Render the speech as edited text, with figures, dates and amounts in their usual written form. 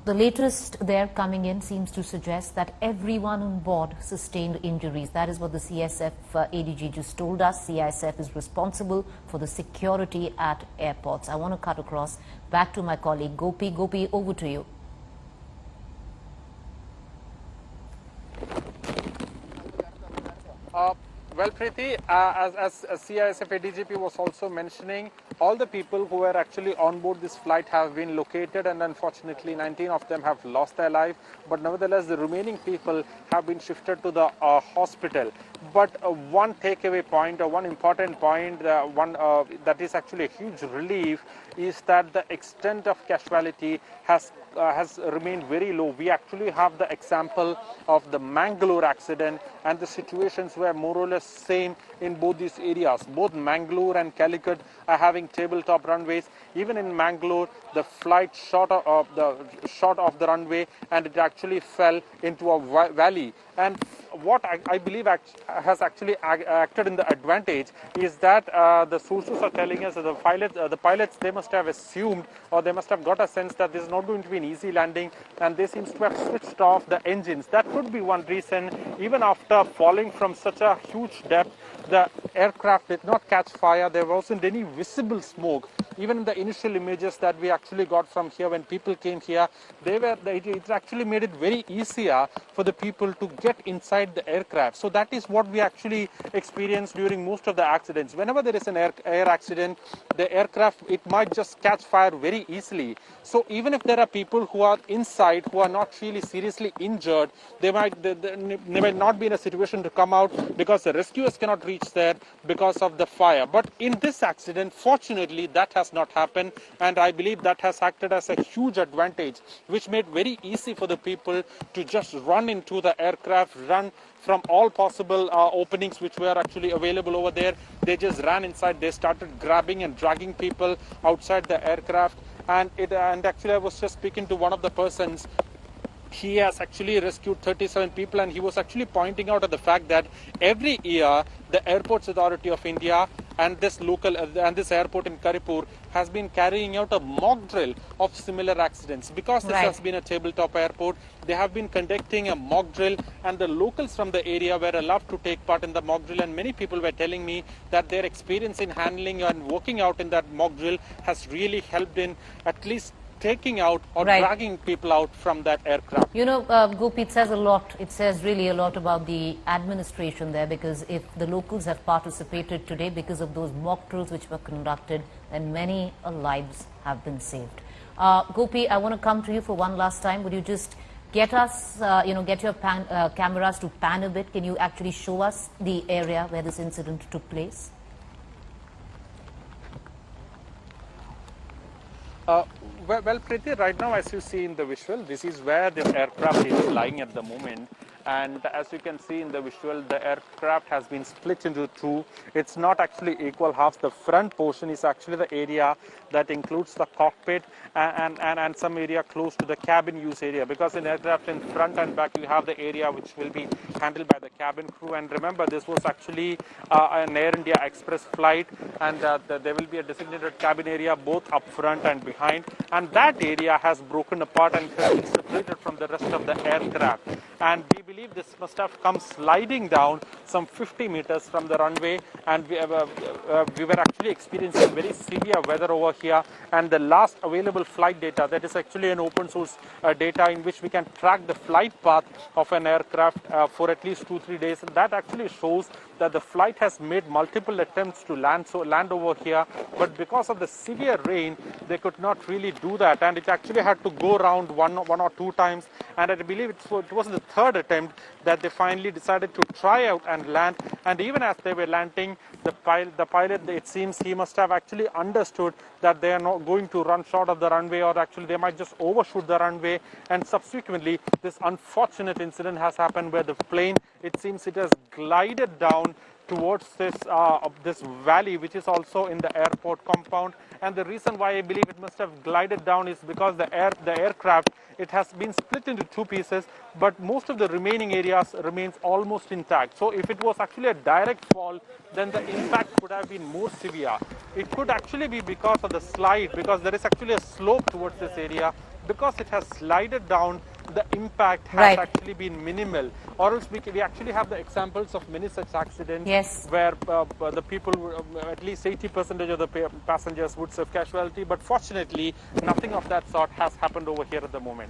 The latest there coming in seems to suggest that everyone on board sustained injuries. That is what the CISF ADG just told us. CISF is responsible for the security at airports. I want to cut across back to my colleague Gopi. Gopi, over to you. Well, Preeti, as CISF ADGP was also mentioning, all the people who were actually on board this flight have been located, and unfortunately 19 of them have lost their life. But nevertheless, the remaining people have been shifted to the hospital. But one takeaway point, or one important point, that is actually a huge relief, is that the extent of casualty has remained very low. We actually have the example of the Mangalore accident, and the situations were more or less same in both these areas. Both Mangalore and Calicut are having tabletop runways. Even in Mangalore, the flight shot of the runway, and it actually fell into a valley. And what I believe has actually acted in the advantage is that the sources are telling us that the pilots, they must have assumed, or they must have got a sense that this is not going to be an easy landing, and they seem to have switched off the engines. That could be one reason. Even after falling from such a huge depth, the aircraft did not catch fire. There wasn't any visible smoke. Even in the initial images that we actually got from here, when people came here, it actually made it very easier for the people to get inside the aircraft. So that is what we actually experienced during most of the accidents. Whenever there is an air accident, the aircraft, it might just catch fire very easily. So even if there are people who are inside, who are not really seriously injured, they might not be in a situation to come out, because the rescuers cannot reach there because of the fire. But in this accident, fortunately, that has not happened, and I believe that has acted as a huge advantage, which made very easy for the people to just run into the aircraft, run from all possible openings which were actually available over there. They just ran inside. They started grabbing and dragging people outside the aircraft, and actually I was just speaking to one of the persons. He has actually rescued 37 people, and he was actually pointing out at the fact that every year the Airports Authority of India and this airport in Karipur has been carrying out a mock drill of similar accidents. Because this has been a tabletop airport, they have been conducting a mock drill, and the locals from the area were allowed to take part in the mock drill, and many people were telling me that their experience in handling and working out in that mock drill has really helped in at least taking out or dragging people out from that aircraft. You know, Gopi, it says a lot. It says really a lot about the administration there, because if the locals have participated today because of those mock drills which were conducted, then many lives have been saved. Gopi, I want to come to you for one last time. Would you just get us, get your cameras to pan a bit? Can you actually show us the area where this incident took place? Well, Preeti, right now, as you see in the visual, this is where the aircraft is lying at the moment. And as you can see in the visual, the aircraft has been split into two. It's not actually equal halves. The front portion is actually the area that includes the cockpit and some area close to the cabin use area. Because in aircraft, in front and back, you have the area which will be handled by the cabin crew. And remember, this was actually an Air India Express flight, and there will be a designated cabin area both up front and behind. And that area has broken apart and has been separated from the rest of the aircraft. And we believe this must have come sliding down some 50 meters from the runway, and we were actually experiencing very severe weather over here. And the last available flight data, that is actually an open source data in which we can track the flight path of an aircraft for at least 2-3 days. And that actually shows that the flight has made multiple attempts to land over here, but because of the severe rain, they could not really do that, and it actually had to go around one or two times. And I believe it was the third attempt that they finally decided to try out and land. And even as they were landing, the pilot, it seems he must have actually understood that they are not going to run short of the runway, or actually they might just overshoot the runway. And subsequently, this unfortunate incident has happened where the plane, it seems it has glided down towards this valley, which is also in the airport compound. And the reason why I believe it must have glided down is because the aircraft, it has been split into two pieces, but most of the remaining areas remains almost intact. So if it was actually a direct fall, then the impact could have been more severe. It could actually be because of the slide, because there is actually a slope towards this area. because it has slided down, the impact has Right. actually been minimal. Or else we actually have the examples of many such accidents Yes. where the people, at least 80% of the passengers would suffer casualty. But fortunately, nothing of that sort has happened over here at the moment.